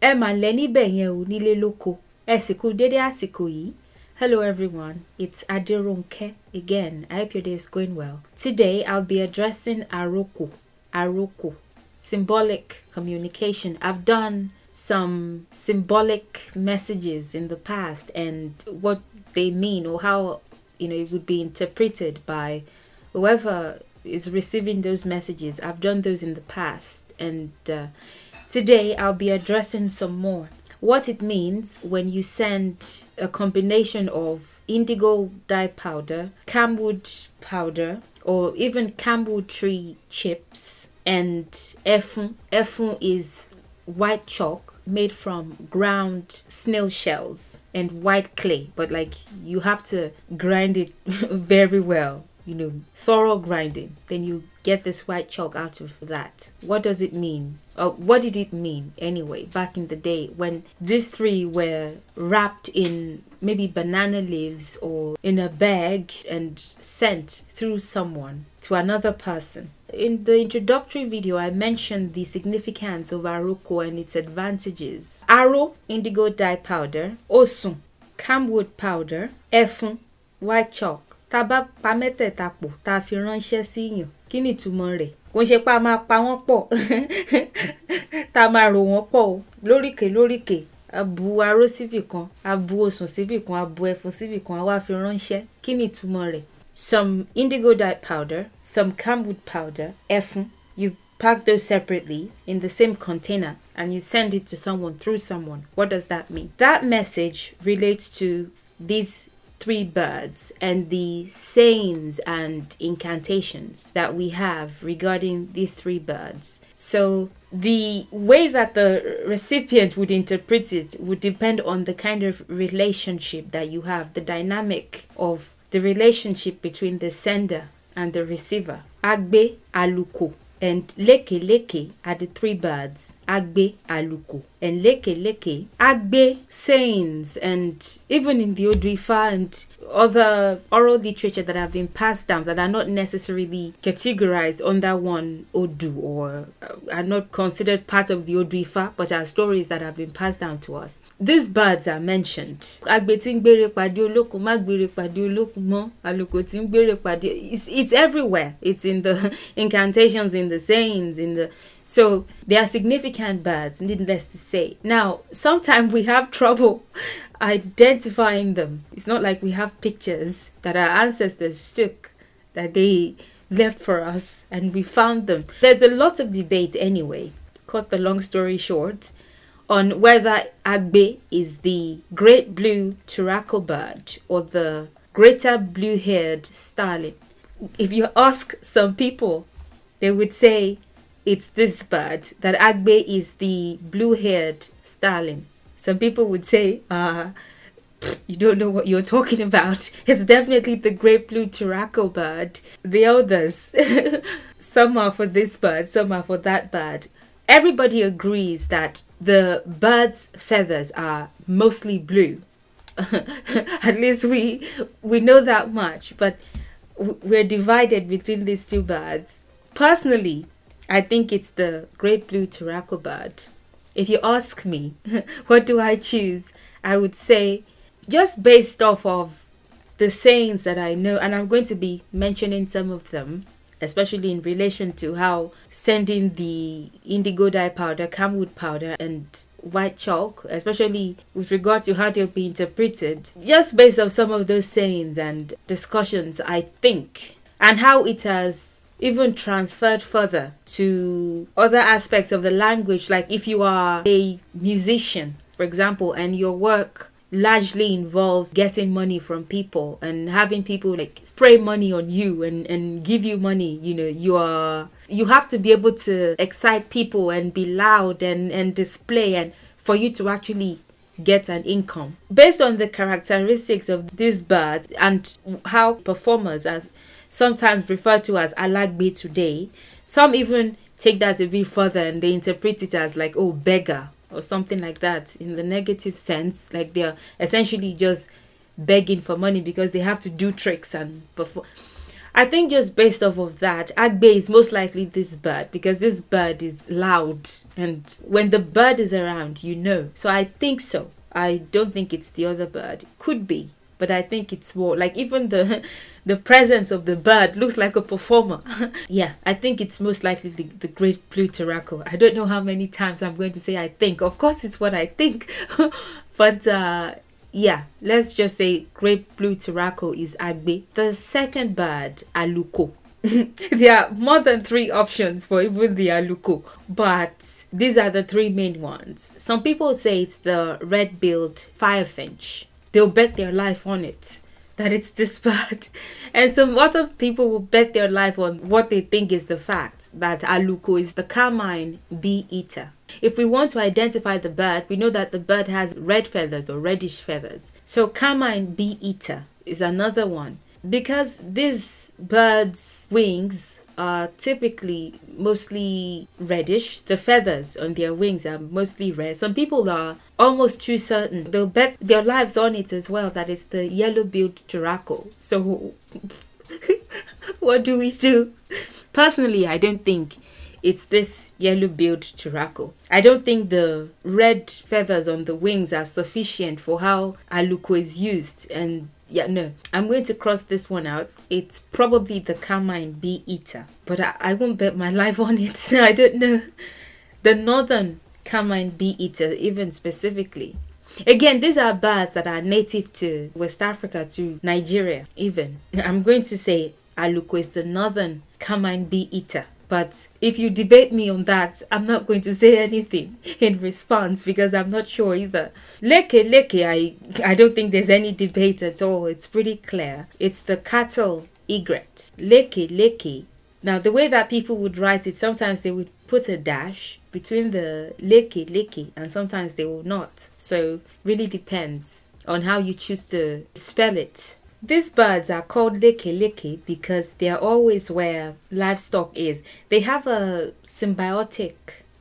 Ẹ mà lẹ níbẹ̀ yẹn ò nílé lóko. Ẹ sì kú dédé àsìkò yìí. Hello everyone, it's Aroko again. I hope your day is going well. Today I'll be addressing Aroko, symbolic communication. I've done some symbolic messages in the past and what they mean or how it would be interpreted by whoever is receiving those messages. I've done those in the past and today I'll be addressing some more. What it means when you send a combination of indigo dye powder, camwood powder, or even camwood tree chips, and ẹfun. Ẹfun is white chalk made from ground snail shells and white clay, but like you have to grind it very well, thorough grinding. Then you get this white chalk out of that. What does it mean? What did it mean anyway back in the day when these three were wrapped in maybe banana leaves or in a bag and sent through someone to another person? In the introductory video, I mentioned the significance of Aroko and its advantages. Aro, indigo dye powder, osùn, camwood powder, ẹfun, white chalk. Taba pa mẹ́tẹ̀ẹ̀ta pọ̀ tá fi ránṣẹ́ sí yàn. Kí ni ìtumọ̀ rẹ̀? Kò ń ṣe pé a máa pa wọ́n pọ̀. Tá máa rò wọ́n pọ̀ o. Lóríkè. A bu aró síbì kan, a bu osùn síbì kan, a bu ẹfun síbì kan, a wá fi ránṣẹ́. Kí ni ìtumọ̀ rẹ̀? Some indigo dye powder, some camwood powder, ẹfun. You pack those separately in the same container and you send it to someone through someone. What does that mean? That message relates to these three birds and the sayings and incantations that we have regarding these three birds. So the way that the recipient would interpret it would depend on the kind of relationship that you have, the dynamic of the relationship between the sender and the receiver. Agbe, Àrokò, and leke are the three birds. Agbe, Àrokò, and leke. Agbe sayings, and even in the Odwifa and other oral literature that have been passed down that are not necessarily categorized under one Odu or are not considered part of the Odwifa, but are stories that have been passed down to us. These birds are mentioned. Agbe tí ń gbére pàdé olókun, má gbére pàdé olókun mọ́. Àrokò tí ń gbére pàdé. It's everywhere. It's in the incantations, in the sayings, so they are significant birds, needless to say. Now, sometimes we have trouble identifying them. It's not like we have pictures that our ancestors took, that they left for us, and we found them. There's a lot of debate anyway, cut the long story short, on whether Agbe is the great blue turako bird or the greater blue-haired starling. If you ask some people, they would say it's this bird, that Agbe is the blue-haired starling. Some people would say, you don't know what you're talking about. It's definitely the great blue turako bird. The others, some are for this bird, some are for that bird. Everybody agrees that the bird's feathers are mostly blue. At least we know that much, but we're divided between these two birds. Personally, I think it's the great blue turako bird. If you ask me, what do I choose? I would say, just based off of the sayings that I know, and I'm going to be mentioning some of them, especially in relation to how sending the indigo dye powder, camwood powder, and white chalk, especially with regard to how they'll be interpreted, just based on some of those sayings and discussions, I think, and how it has even transferred further to other aspects of the language. Like if you are a musician, for example, and your work largely involves getting money from people and having people like spray money on you and give you money, you have to be able to excite people and be loud and display, and for you to actually get an income. Based on the characteristics of these birds and how performers are sometimes referred to as alagbe today, some even take that a bit further and they interpret it as like, oh, beggar or something like that, in the negative sense, like they're essentially just begging for money because they have to do tricks and perform. I think just based off of that, Agbe is most likely this bird because this bird is loud. And when the bird is around, you know. So I think so. I don't think it's the other bird. Could be. But I think it's more like even the presence of the bird looks like a performer. Yeah, I think it's most likely the great blue Aroko. I don't know how many times I'm going to say I think. Of course, it's what I think. But yeah, let's just say great blue Aroko is Agbe. The second bird, Àrokò. There are more than 3 options for even the Àrokò, but these are the 3 main ones. Some people say it's the red-billed firefinch. They'll bet their life on it, that it's this bird. And some other people will bet their life on what they think is the fact, that Àrokò is the carmine bee-eater. If we want to identify the bird, we know that the bird has red feathers or reddish feathers. So carmine bee-eater is another one. Because these birds' wings are typically mostly reddish, the feathers on their wings are mostly red. Some people are almost too certain. They'll bet their lives on it as well, that it's the yellow-billed Aroko. So what do we do? Personally, I don't think it's this yellow-billed Aroko. I don't think the red feathers on the wings are sufficient for how Àrokò is used. And yeah, no, I'm going to cross this one out. It's probably the carmine bee-eater, but I won't bet my life on it. I don't know. The northern carmine bee-eater, even specifically. Again, these are birds that are native to West Africa, to Nigeria even. I'm going to say Àrokò is the northern carmine bee-eater. But if you debate me on that, I'm not going to say anything in response because I'm not sure either. Leke, I don't think there's any debate at all. It's pretty clear. It's the cattle egret. Leke. Now, the way that people would write it, sometimes they would put a dash between the leke and sometimes they will not. So, really depends on how you choose to spell it. These birds are called leke because they are always where livestock is. They have a symbiotic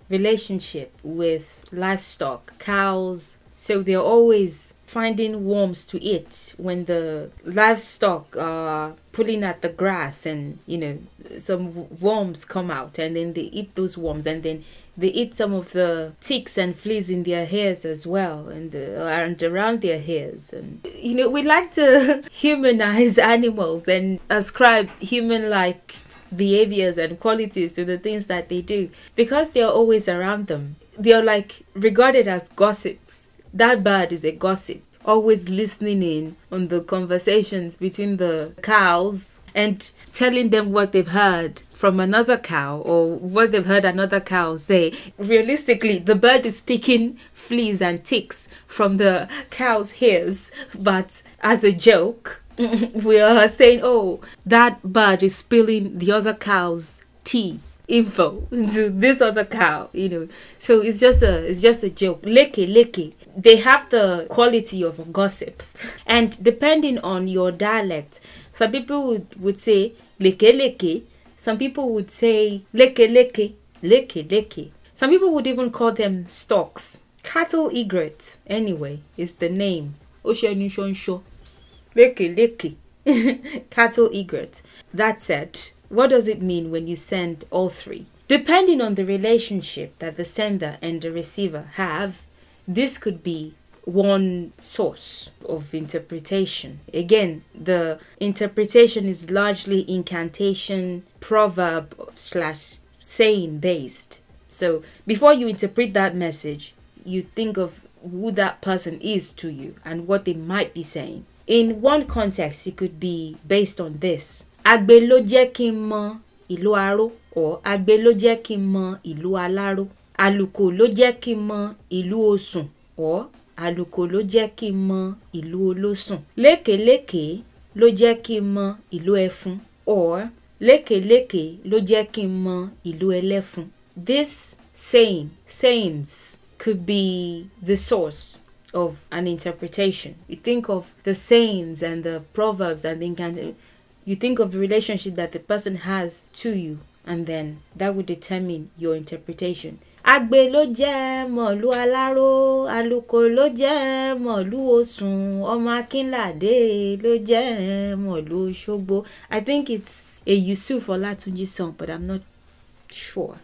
relationship with livestock, cows. So they're always finding worms to eat when the livestock are pulling at the grass, and you know, some worms come out and then they eat those worms, and then they eat some of the ticks and fleas in their hairs as well, and around their hairs. And you know, we like to humanize animals and ascribe human-like behaviors and qualities to the things that they do because they're always around them. They're like regarded as gossips. That bird is a gossip, always listening in on the conversations between the cows and telling them what they've heard from another cow or what they've heard another cow say. Realistically, the bird is picking fleas and ticks from the cow's hairs, but as a joke, we are saying, oh, that bird is spilling the other cow's tea info to this other cow, you know. So it's just a joke. Leke. They have the quality of a gossip, and depending on your dialect, some people would say leke. Some people would say leke. Some people would even call them storks. Cattle egret, anyway, is the name. Leke. Cattle egret. That said, what does it mean when you send all 3? Depending on the relationship that the sender and the receiver have, this could be one source of interpretation. Again, the interpretation is largely incantation, proverb / saying based. So before you interpret that message, you think of who that person is to you and what they might be saying. In one context, it could be based on this. Agbe ló jẹ́ kí n mọ ìlú Aró, or Agbe ló jẹ́ kí n mọ ìlú Aláró. Àrokò ló jẹ́ kí n mọ ìlú osùn, or Àrokò ló jẹ́ kí n mọ ìlú olósùn. Leke ló jẹ́ kí n mọ ìlú ẹfun, or leke ló jẹ́ kí n mọ ìlú ẹlẹ́fun. This sayings could be the source of an interpretation. You think of the sayings and the proverbs and the incantations. You think of the relationship that the person has to you, and then that would determine your interpretation. Àgbẹ̀ ló jẹ́ mọ̀lú aláró, àlùkò ló jẹ́ mọ̀lú osùn, ọmọ Akínládé ló jẹ́ mọ̀lú Òṣogbo. I think it's a Yusuf Olatunji song, but I'm not sure.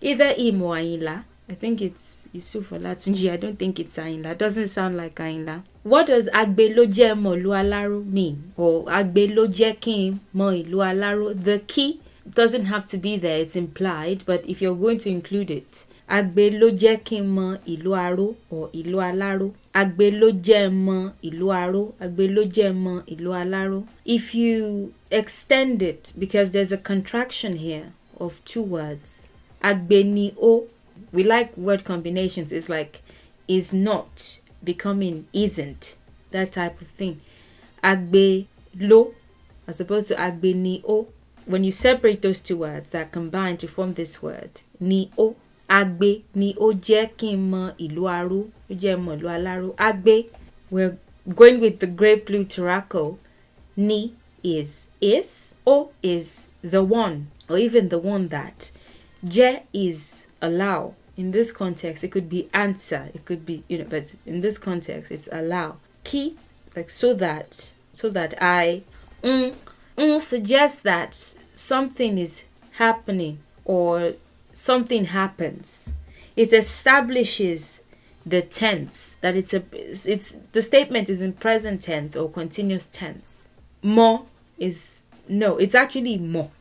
Either him or Ayinla. I think it's Yusuf Olatunji. I don't think it's Ayinla. It doesn't sound like Ayinla. What does Àgbẹ̀ ló jẹ́ mọ̀lú aláró mean? Or Àgbẹ̀ ló jẹ́ kí n mọ ìlú aláró? The key doesn't have to be there, it's implied, but if you're going to include it, Àgbẹ̀ ló jẹ́ kí n mọ ìlú aró or ìlú aláró. Àgbẹ̀ ló jẹ́ mọ ìlú aró. Àgbẹ̀ ló jẹ́ mọ ìlú aláró. If you extend it, because there's a contraction here of two words, Àgbẹ̀ ni ó. We like word combinations. It's like is not becoming isn't, that type of thing. Àgbẹ̀ ló as opposed to Àgbẹ̀ ni ó. When you separate those two words that combine to form this word, ni ó. Àgbẹ̀ ni ó jẹ́ kí n mọ ìlú aró, ó jẹ́ mọ ìlú aláró. Àgbẹ̀, we're going with the great blue Aroko. Ni is, ó is the one, or even the one that. Jẹ́ is allow. In this context, it could be answer, it could be, but in this context, it's allow. Kí, like so that I, suggests that something is happening or something happens. It establishes the tense, that the statement is in present tense or continuous tense. Mo is no, it's actually mo,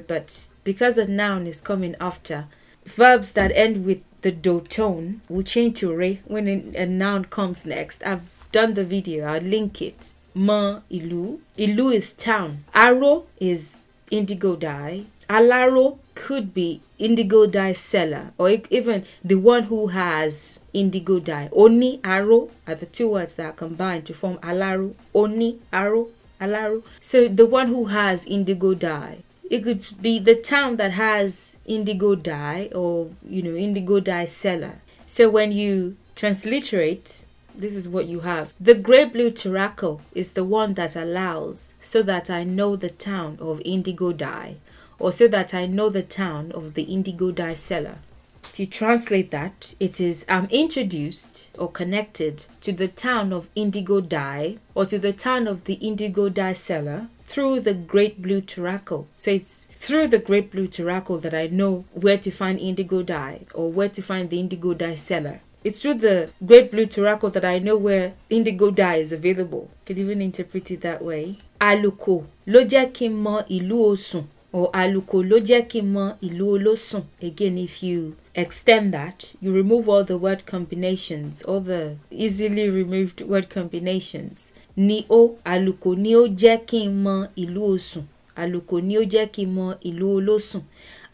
but because a noun is coming after, verbs that end with the do tone will change to re when a noun comes next. I've done the video, I'll link it. Mo ìlú. Ìlú is town. Aró is indigo dye. Aláró could be indigo dye seller, or even the one who has indigo dye. Oni, aró are the two words that are combined to form aláró. Oni, aró, aláró. So the one who has indigo dye. It could be the town that has indigo dye, or indigo dye seller. So when you transliterate, this is what you have. The great blue Aroko is the one that allows, so that I know the town of indigo dye, or so that I know the town of the indigo dye seller. If you translate that, it is I'm introduced or connected to the town of indigo dye, or to the town of the indigo dye seller, through the great blue Aroko. So it's through the great blue Aroko that I know where to find indigo dye, or where to find the indigo dye seller. It's through the great blue Aroko that I know where indigo dye is available. Could even interpret it that way. Àrokò ló jẹ́ kí n mọ ìlú osùn, or àrokò ló jẹ́ kí n mọ ìlú olósùn. Again, if you extend that, you remove all the word combinations, all the easily removed word combinations. Ni ó, àrokò ni ó jẹ́ kí n mọ ìlú osùn. Àrokò ni ó jẹ́ kí n mọ ìlú olósùn.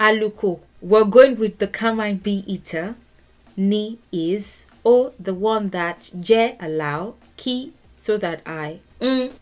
Àrokò, we're going with the Carmine B eater. Ni is, o the one that, je allow, ki so that I,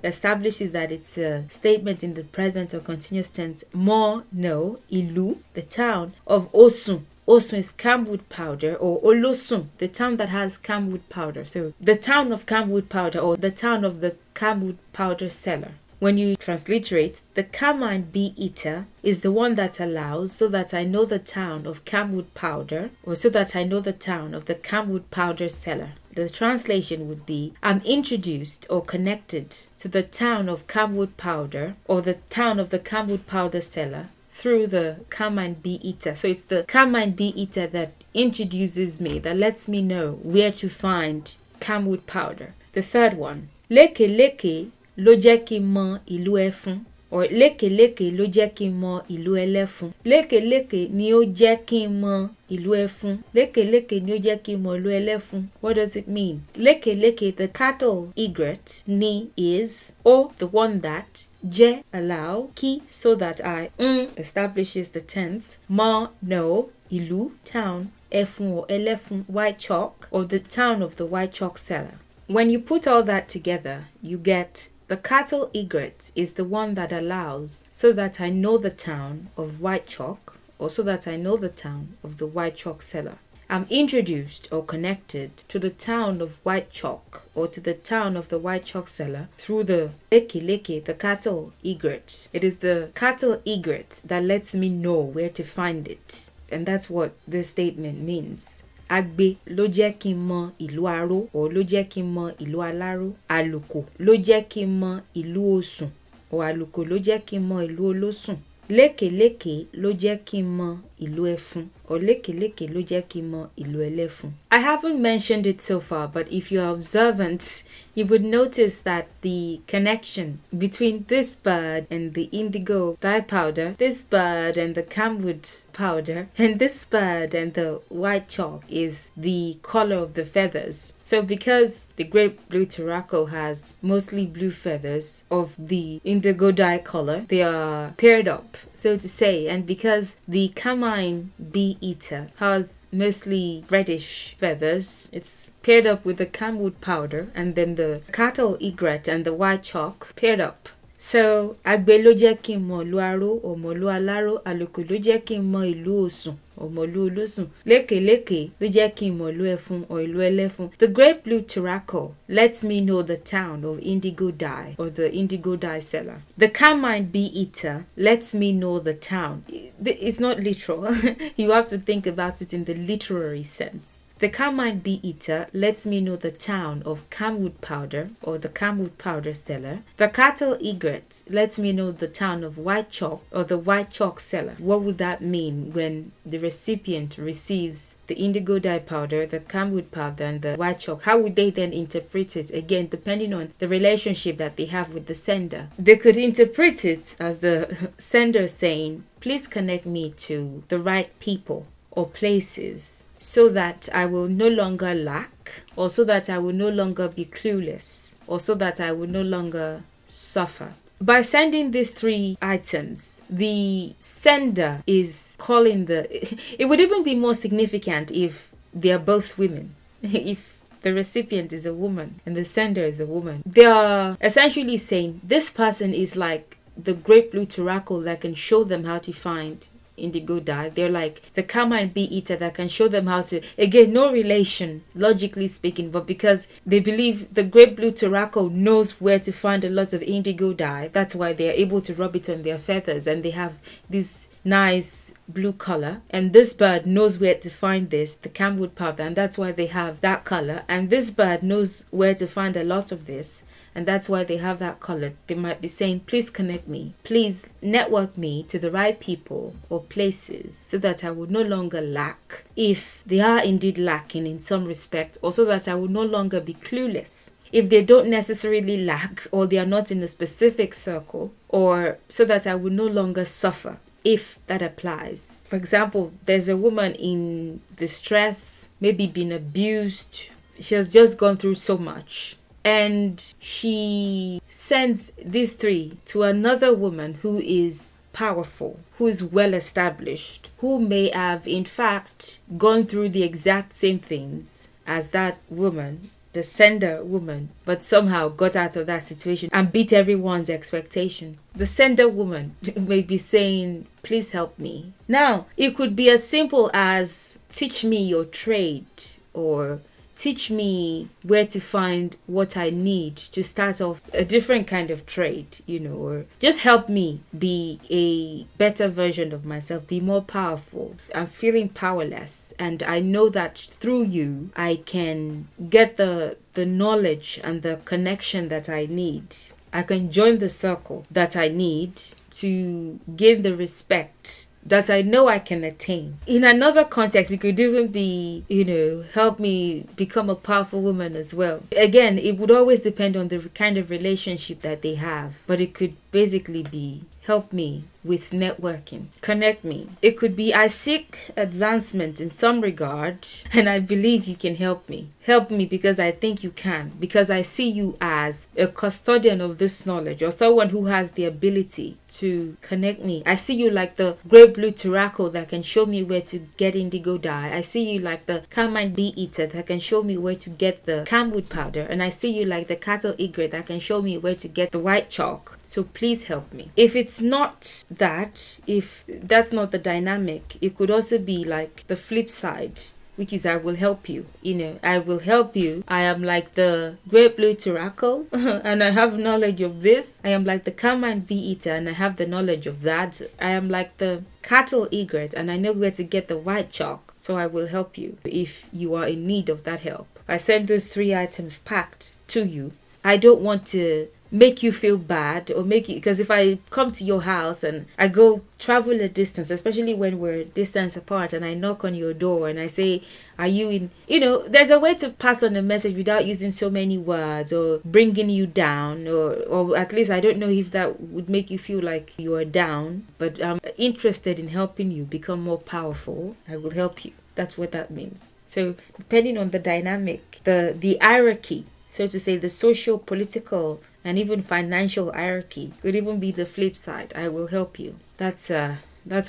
establishes that it's a statement in the present or continuous tense. Mo, no, ìlú, the town of osùn. Osùn is Camwood powder, or olósùn, the town that has Camwood powder. So the town of Camwood powder, or the town of the Camwood powder seller. When you transliterate, the Carmine bee eater is the one that allows, so that I know the town of Camwood powder, or so that I know the town of the Camwood powder seller. The translation would be, I'm introduced or connected to the town of Camwood powder, or the town of the Camwood powder seller, through the Carmine bee eater. So it's the Carmine bee eater that introduces me, that lets me know where to find Camwood powder. The third one, lékè lékè ló jẹ́ kí n mọ ìlú ẹfun, or lékè lékè ló jẹ́ kí n mọ ìlú ẹlẹ́fun. Lékè lékè ni ó jẹ́ kí n mọ ìlú ẹfun. Lékè lékè ni ó jẹ́ kí n mọ ìlú ẹlẹ́fun. What does it mean? Lékè lékè, the cattle egret. Ni is, o the one that, je allow, ki so that I, establishes the tense, mọ no, ìlú town, ẹfun or ẹlẹ́fun, white chalk, or the town of the white chalk seller. When you put all that together, you get the cattle egret is the one that allows, so that I know the town of white chalk, or so that I know the town of the white chalk seller. I'm introduced or connected to the town of white chalk, or to the town of the white chalk seller, through the lékè lékè, the cattle egret. It is the cattle egret that lets me know where to find it. And that's what this statement means. Agbe ló jẹ́ kí n mọ ìlú Aró, or ló jẹ́ kí n mọ ìlú Aláró. Àlòkò ló jẹ́ kí n mọ ìlú osùn, or àlòkò ló jẹ́ kí n mọ ìlú olósùn. Lékèlékè ló jẹ́ kí n mọ ìlú ẹfun, or lékèlékè ló jẹ́ kí n mọ ìlú ẹlẹ́fun. I haven't mentioned it so far, but if you're observant, you would notice that the connection between this bird and the indigo dye powder, this bird and the camwood powder, and this bird and the white chalk is the color of the feathers. So because the great blue Aroko has mostly blue feathers of the indigo dye color, they are paired up, so to say, and because the carmine bee eater has mostly reddish feathers, it's paired up with the camwood powder, and then the cattle egret and the white chalk paired up. So agbe ló jẹ́ kí n mọ ìlú Aró, or mọ ìlú Aláró. Àlòkò ló jẹ́ kí n mọ ìlú osùn, or mọ ìlú olósùn. Lékèlékè ló jẹ́ kí n mọ ìlú ẹfun, or ìlú ẹlẹ́fun. The great blue Aroko lets me know the town of indigo dye, or the indigo dye seller. The carmine bee eater lets me know the town. It's not literal. You have to think about it in the literary sense. The carmine bee eater lets me know the town of camwood powder, or the camwood powder seller. The cattle egret lets me know the town of white chalk, or the white chalk seller. What would that mean when the recipient receives the indigo dye powder, the camwood powder, and the white chalk? How would they then interpret it? Again, depending on the relationship that they have with the sender. They could interpret it as the sender saying, please connect me to the right people or places, so that I will no longer lack, or so that I will no longer be clueless, or so that I will no longer suffer. By sending these three items, the sender is calling it would even be more significant if they are both women. If the recipient is a woman and the sender is a woman, they are essentially saying this person is like the great blue Aroko that can show them how to find indigo dye. They're like the carmine bee eater that can show them how to, again, no relation logically speaking, but because they believe the great blue Aroko knows where to find a lot of indigo dye, that's why they are able to rub it on their feathers, and they have this nice blue color. And this bird knows where to find this, the camwood powder, and that's why they have that color. And this bird knows where to find a lot of this, and that's why they have that color. They might be saying, please connect me, please network me to the right people or places, so that I will no longer lack, if they are indeed lacking in some respect, or so that I will no longer be clueless if they don't necessarily lack, or they are not in a specific circle, or so that I will no longer suffer, if that applies. For example, there's a woman in distress, maybe been abused, she has just gone through so much, and she sends these three to another woman who is powerful, who is well established, who may have in fact gone through the exact same things as that woman, the sender woman, but somehow got out of that situation and beat everyone's expectation. The sender woman may be saying, please help me. Now, it could be as simple as teach me your trade, or teach me where to find what I need to start off a different kind of trade, or just help me be a better version of myself, be more powerful. I'm feeling powerless, and I know that through you, I can get the knowledge and the connection that I need. I can join the circle that I need to gain the respect that I know I can attain. In another context, it could even be, help me become a powerful woman as well. Again, it would always depend on the kind of relationship that they have, but it could basically be, help me with networking, connect me. It could be, I seek advancement in some regard, and I believe you can help me. Help me because I think you can, because I see you as a custodian of this knowledge, or someone who has the ability to connect me. I see you like the great blue Aroko that can show me where to get indigo dye. I see you like the carmine bee eater that can show me where to get the camwood powder. And I see you like the cattle egret that can show me where to get the white chalk. So please help me. If it's not that, if that's not the dynamic, it could also be like the flip side. which is I will help you. You know, I will help you. I am like the great blue Aroko, and I have knowledge of this. I am like the Camwood bee eater, and I have the knowledge of that. I am like the cattle egret, and I know where to get the white chalk. So I will help you if you are in need of that help. I send those 3 items packed to you. I don't want to make you feel bad or make you, because if I come to your house and I go travel a distance, especially when we're distance apart, and I knock on your door and I say, are you in, you know, there's a way to pass on a message without using so many words or bringing you down, or at least I don't know if that would make you feel like you are down, but I'm interested in helping you become more powerful. I will help you. That's what that means. So depending on the dynamic, the hierarchy, so to say, the social, political, and even financial hierarchy could even be the flip side. I will help you. That's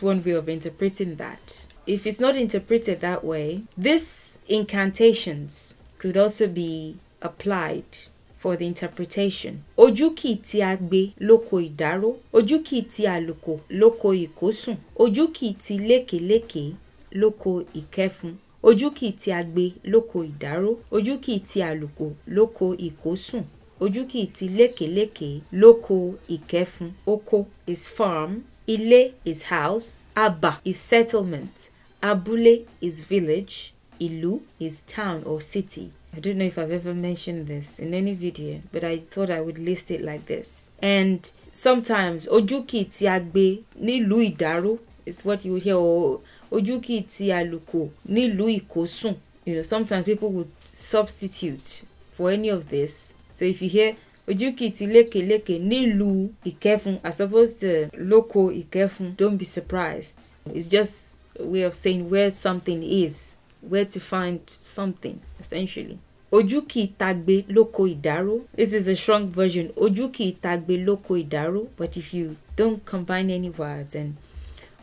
one way of interpreting that. If it's not interpreted that way, these incantations could also be applied for the interpretation. Ojú kì í ti agbe lóko ìdáró, ojú kì í ti àlùkò lóko ìkósùn, ojú kì í ti lékèlékè lóko ìkẹfun. Ojú kì í ti agbe lóko ìdáró, ojú kì í ti àlùkò lóko ìkósùn, ojú kì í ti lékèlékè lóko ìkẹfun. Oko is farm, ilé is house, aba is settlement, abúlé is village, ìlú is town or city. I don't know if I've ever mentioned this in any video, but I thought I would list it like this. And sometimes ojú kì í ti agbe nílùú ìdáró is what you would hear, or ojú kì í ti àlùkò nílùú ìkósùn. You know, sometimes people would substitute for any of this. So if you hear ojú kì í ti lékèlékè nílùú ìkẹfun as opposed to lóko ìkẹfun, don't be surprised. It's just a way of saying where something is, where to find something, essentially. Ojú kì í tagbe lóko ìdáró. This is a strong version. Ojú kì í tagbe lóko ìdáró. But if you don't combine any words, and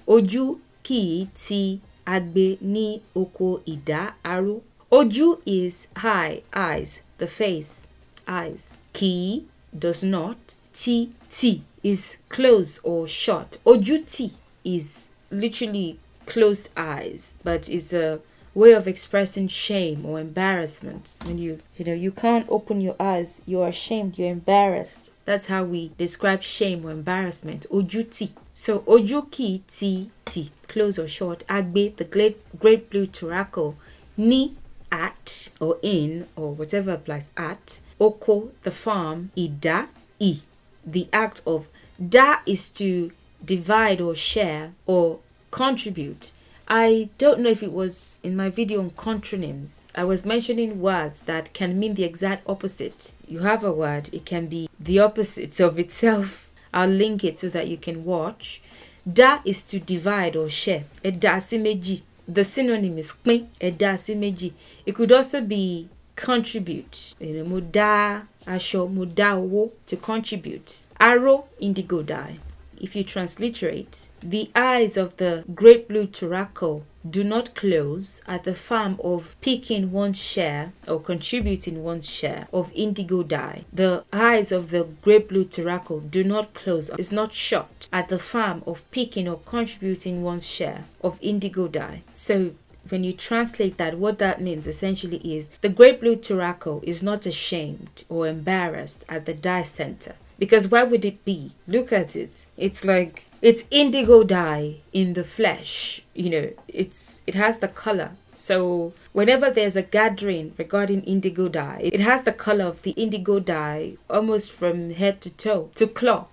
ojú kì í ti agbe ní oko ìdáró. Ojú is high, eyes, the face, eyes. Kì does not. Ti is close or shut. Ojú tì is literally closed eyes, but is a way of expressing shame or embarrassment. When you can't open your eyes, you're ashamed, you're embarrassed. That's how we describe shame or embarrassment. Ojú tì. So ojú kì í ti, close or short. Agbe, the great blue Aroko. Ní, at or in or whatever applies, at. Oko, the farm. Ìdá, the act of. Da is to divide or share or contribute. I don't know if it was in my video on contronyms. I was mentioning words that can mean the exact opposite. You have a word, it can be the opposite of itself. I'll link it so that you can watch. Da is to divide or share. Ẹ̀dá sí méjì. The synonym is pín. Ẹ̀dá sí méjì. It could also be contribute. Mo dá aṣọ, mo dá owó, to contribute. Arrow, indigo dye. If you transliterate, the eyes of the great blue Aroko do not close at the farm of picking one's share or contributing one's share of indigo dye. The eyes of the great blue Aroko do not close, is not shut at the farm of picking or contributing one's share of indigo dye. So when you translate that, what that means essentially is the great blue Aroko is not ashamed or embarrassed at the dye center. Because why would it be? Look at it. It's like, it's indigo dye in the flesh. You know, it has the color. So whenever there's a gathering regarding indigo dye, it has the color of the indigo dye almost from head to toe, to claw.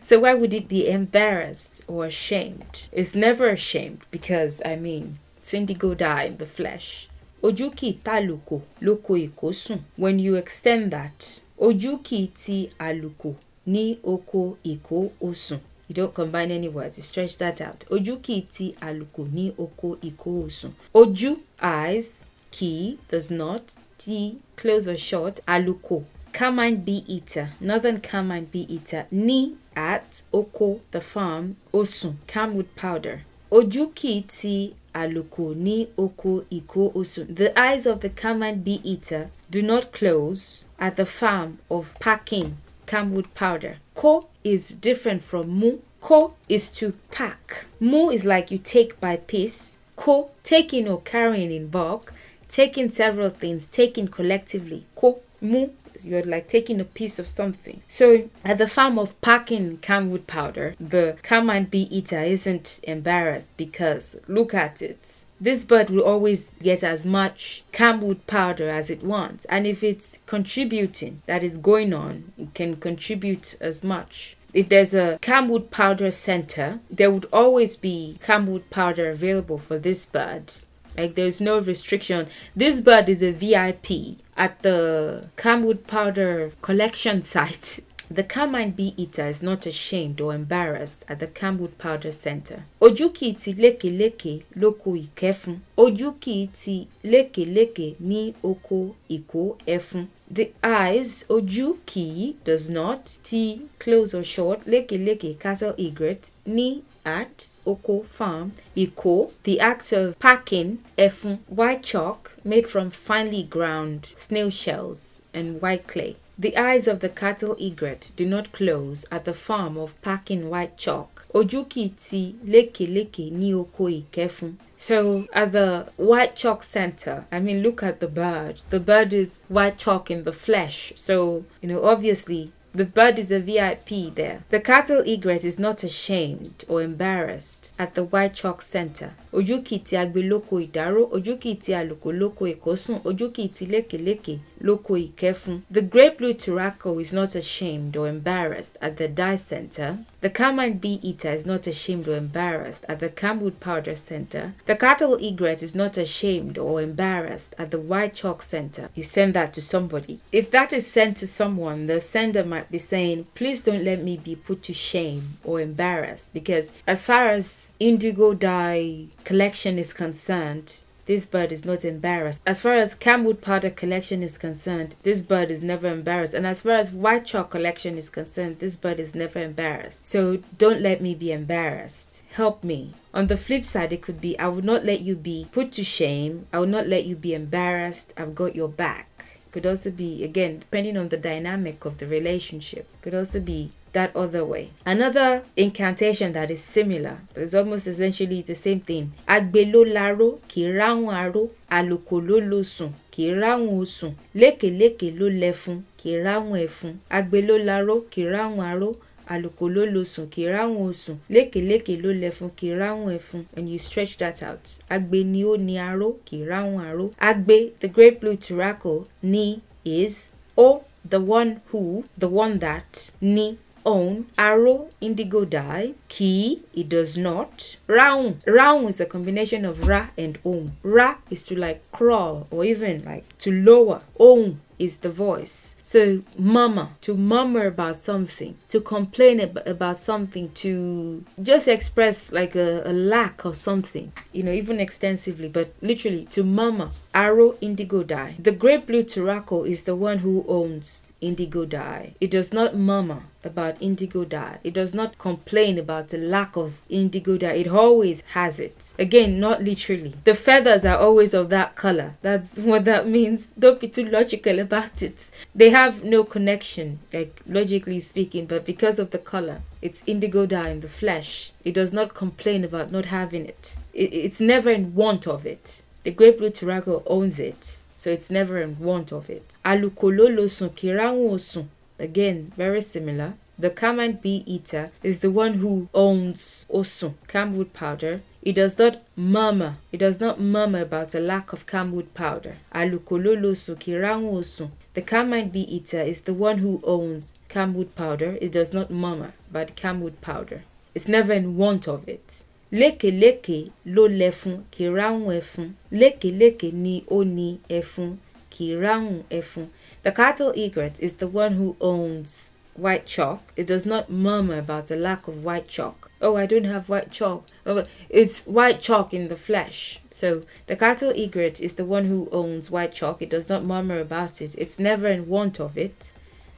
So why would it be embarrassed or ashamed? It's never ashamed because, I mean, it's indigo dye in the flesh. Ojú kì í tàlùkò lóko ìkósùn. When you extend that, ojú kì í ti àlùkò ní oko ìkósùn. You don't combine any words, you stretch that out. Ojú kì í ti àlùkò ní oko ìkósùn. Ojú, eyes. Kì, does not. Ti, close or short. Àlùkò, Camwood bee eater, northern Camwood bee eater. Ní, at. Oko, the farm. Osùn, Camwood powder. Ojú kì í ti àlùkò ní oko ìkósùn. The eyes of the Camwood bee eater do not close at the farm of packing Camwood powder. Ko is different from mu. Ko is to pack. Mu is like you take by piece. Ko, taking or carrying in bulk, taking several things, taking collectively. Ko, mu, you're like taking a piece of something. So at the farm of packing camwood powder, the Camwood bee eater isn't embarrassed because look at it. This bird will always get as much camwood powder as it wants. And if it's contributing, that is going on, it can contribute as much. If there's a camwood powder center, there would always be camwood powder available for this bird. Like there's no restriction. This bird is a VIP at the camwood powder collection site. The Camwood bee eater is not ashamed or embarrassed at the Camwood powder center. Ojú kìí ti lékeleke lóko ìkẹ́fun. Ojú kìí ti lékeleke ní oko ìkó ẹfun. The eyes, ojú kìí, does not, ti, close or short, lékeleke, cattle egret, ní, at, oko, farm, ìkó, the act of packing, ẹfun, white chalk made from finely ground snail shells and white clay. The eyes of the cattle egret do not close at the farm of packing white chalk. Ojú kìí ti lékeleke ní oko ìkẹ́fun. So at the white chalk center, I mean, look at the bird. The bird is white chalk in the flesh. So, obviously, the bird is a VIP there. The cattle egret is not ashamed or embarrassed at the white chalk center. Ojú kìí ti agbe lóko ìdáró, ojú kìí ti àlòkò lóko ìkósùn, ojú kìí ti lékeleke lóko ìkẹ́fun. The great blue Aroko is not ashamed or embarrassed at the dye center. The Camwood bee eater is not ashamed or embarrassed at the Camwood powder center. The cattle egret is not ashamed or embarrassed at the white chalk center. You send that to somebody. If that is sent to someone, the sender might be saying, please don't let me be put to shame or embarrassed, because as far as indigo dye collection is concerned, this bird is not embarrassed. As far as camwood powder collection is concerned, this bird is never embarrassed. And as far as white chalk collection is concerned, this bird is never embarrassed. So don't let me be embarrassed. Help me. On the flip side, it could be, I would not let you be put to shame. I would not let you be embarrassed. I've got your back. Could also be, again, depending on the dynamic of the relationship, could also be that other way. Another incantation that is similar, that is almost essentially the same thing. Agbelo laro kìráhùn aró, àlòkò ló losùn kìráhùn osùn, lékeleke ló lẹfun kìráhùn ẹfun. Agbelo laro kìráhùn aró, àlòkò ló losùn kìráhùn osùn, lékeleke ló lẹfun kìráhùn ẹfun. And you stretch that out. Agbe ni ó ní aró kìráhùn aró. Agbe, the great blue Aroko, ni is o, the one who, the one that, ni, own, arrow, indigo dye, ki, it does not. Raun, raun is a combination of ra and om. Ra is to like crawl or even like to lower. Om is the voice. So murmur, to murmur about something, to complain about something, to just express like a lack of something, even extensively, but literally to murmur. Arrow, indigo dye. The great blue Aroko is the one who owns indigo dye. It does not murmur about indigo dye. It does not complain about the lack of indigo dye. It always has it. Again, not literally. The feathers are always of that color. That's what that means. Don't be too logical about it. They have no connection, like logically speaking, but because of the color, it's indigo dye in the flesh. It does not complain about not having it. It's never in want of it. The great blue Aroko owns it, so it's never in want of it. Àlòkò ló losùn kìráhùn osùn. Again, very similar. The Camwood bee eater is the one who owns osùn, camwood powder. It does not murmur. It does not murmur about the lack of camwood powder. Àlòkò ló losùn kìráhùn osùn. The Camwood bee eater is the one who owns camwood powder. It does not murmur about camwood powder. It's never in want of it. Lékeleke ló lẹfun kìráhùn ẹfun. Lékeleke ni ó ní ẹfun kìráhùn ẹfun. The cattle egret is the one who owns white chalk. It does not murmur about the lack of white chalk. Oh, I don't have white chalk. Oh, it's white chalk in the flesh. So the cattle egret is the one who owns white chalk. It does not murmur about it. It's never in want of it.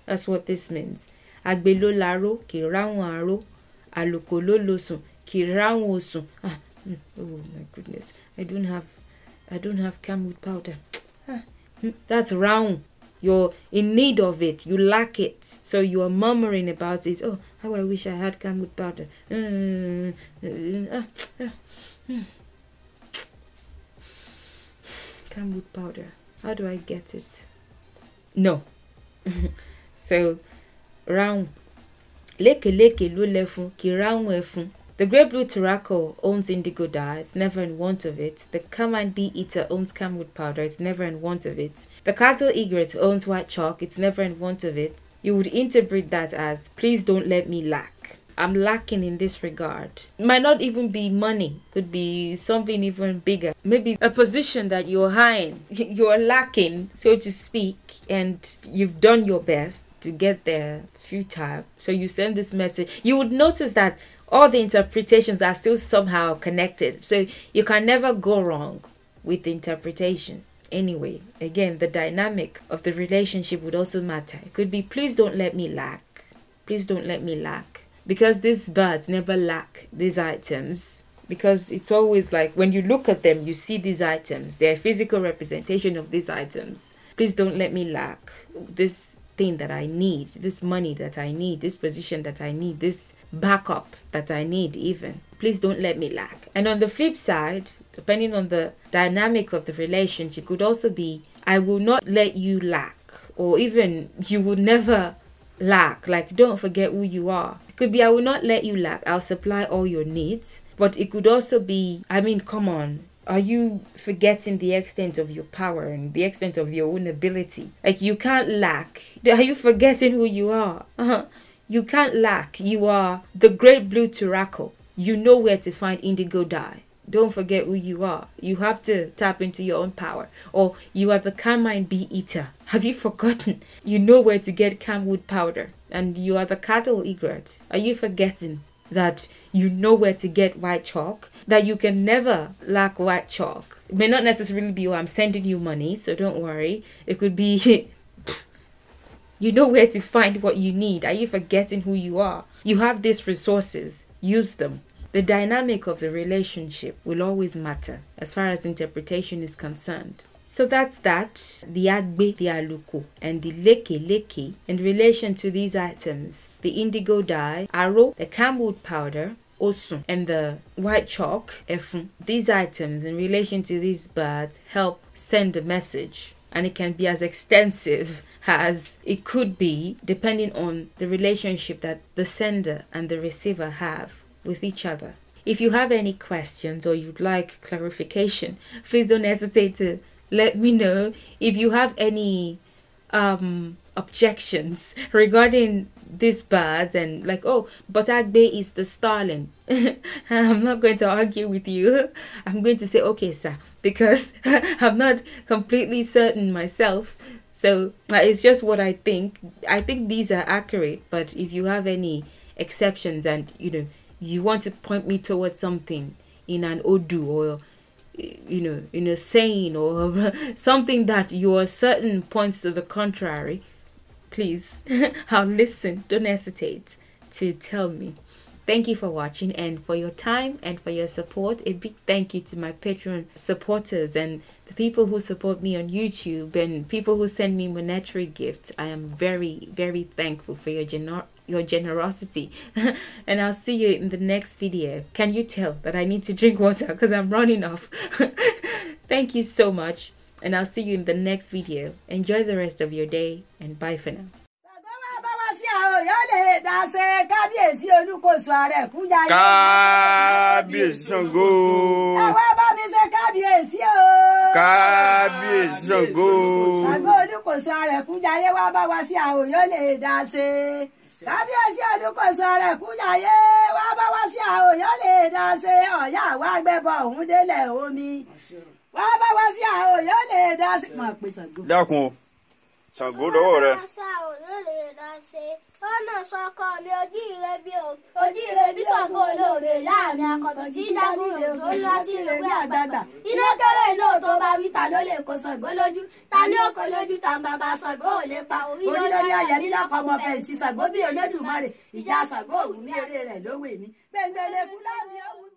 That's what this means. Agbe ló laró kìráhùn aró, àlòkò ló losùn kìráhùn osùn. Oh my goodness. I don't have camwood powder. That's round. You're in need of it. You lack it. So you are murmuring about it. Oh, how I wish I had camwood powder. Camwood powder. How do I get it? No. So, round. Leke lo lefun ki round efun. The great blue Aroko owns indigo dye, it's never in want of it. The Camwood bee eater owns Camwood powder, it's never in want of it. The cattle egret owns white chalk, it's never in want of it. You would interpret that as, please don't let me lack. I'm lacking in this regard. It might not even be money, could be something even bigger. Maybe a position that you're eyeing, you're lacking, so to speak, and you've done your best to get there, futile. So you send this message. You would notice that all the interpretations are still somehow connected. So you can never go wrong with the interpretation. Anyway, again, the dynamic of the relationship would also matter. It could be, please don't let me lack. Please don't let me lack. Because these birds never lack these items. Because it's always like, when you look at them, you see these items. They're a physical representation of these items. Please don't let me lack this thing that I need, this money that I need, this position that I need, this backup that I need even. Please don't let me lack. And on the flip side, depending on the dynamic of the relationship, could also be, I will not let you lack, or even you will never lack. Like, don't forget who you are. It could be, I will not let you lack, I'll supply all your needs. But it could also be, I mean, come on, are you forgetting the extent of your power and the extent of your own ability? Like, you can't lack. Are you forgetting who you are? You can't lack. You are the great blue Aroko. You know where to find indigo dye. Don't forget who you are. You have to tap into your own power. Or you are the Camwood bee eater. Have you forgotten? You know where to get Camwood powder. And you are the cattle egret. Are you forgetting that you know where to get white chalk? That you can never lack white chalk. It may not necessarily be, oh, I'm sending you money, so don't worry. It could be, you know where to find what you need. Are you forgetting who you are? You have these resources. Use them. The dynamic of the relationship will always matter as far as interpretation is concerned. So that's that. The agbe, the Aroko, and the leke in relation to these items. The indigo dye, Aroko, the Camwood powder, osùn, and the white chalk, ẹfun. These items in relation to these birds help send a message. And it can be as extensive as it could be depending on the relationship that the sender and the receiver have with each other. If you have any questions or you'd like clarification, please don't hesitate to let me know. If you have any objections regarding these birds and like, oh, but agbe is the starling, I'm not going to argue with you. I'm going to say, okay, sir, because I'm not completely certain myself. So it's just what I think. I think these are accurate, but if you have any exceptions and, you know, you want to point me towards something in an odu or, you know, in a saying or something that you are certain points to the contrary, please, I'll listen. Don't hesitate to tell me. Thank you for watching and for your time and for your support. A big thank you to my Patreon supporters and the people who support me on YouTube and people who send me monetary gifts. I am very, very thankful for your generosity. And I'll see you in the next video. Can you tell that I need to drink water because I'm running off? Thank you so much. And I'll see you in the next video. Enjoy the rest of your day and bye for now. Kábíyèsí Ṣàngó. Ẹ wá bá mi ṣe kábíyèsí o. Kábíyèsí Ṣàngó. Ṣàngó Olúkòso Arẹ̀kújayé wá bá wa sí àwọn yóò lè dá ṣe. Kábíyèsí Olúkòso Arẹ̀kújayé wá bá wa sí àwọn yóò lè dá ṣe. Ọ̀yá àwa gbẹ́bọ òun délẹ̀ omi. Wá bá wa sí àwọn yóò lè dá ṣe. Máa pè Ṣàngó. Dákun. Ṣàngó lọ́wọ́ rẹ. Ọ̀nà sọkọ mi ojú ire bí Ṣàngó olóore láàrin akọ̀tọ̀ tí dágún òjò ńlá tí ìrèwé àgbààgbà. Iná kéré iná tó bá wí ta ló lè kó Ṣàngó lójú. Ta ní òkò lójú ta ń bàbá Ṣàngó ò lè pa orí lórí ayẹ̀mí lọ́kọ̀ ọmọ fẹ̀yìntì Ṣàngó bí Olódùmarè. Ìjà Ṣàngó òwú ní eré rẹ̀ lówó èmi. Gbẹ̀ngbẹ̀lẹ̀ kú láàmì ọ̀hún.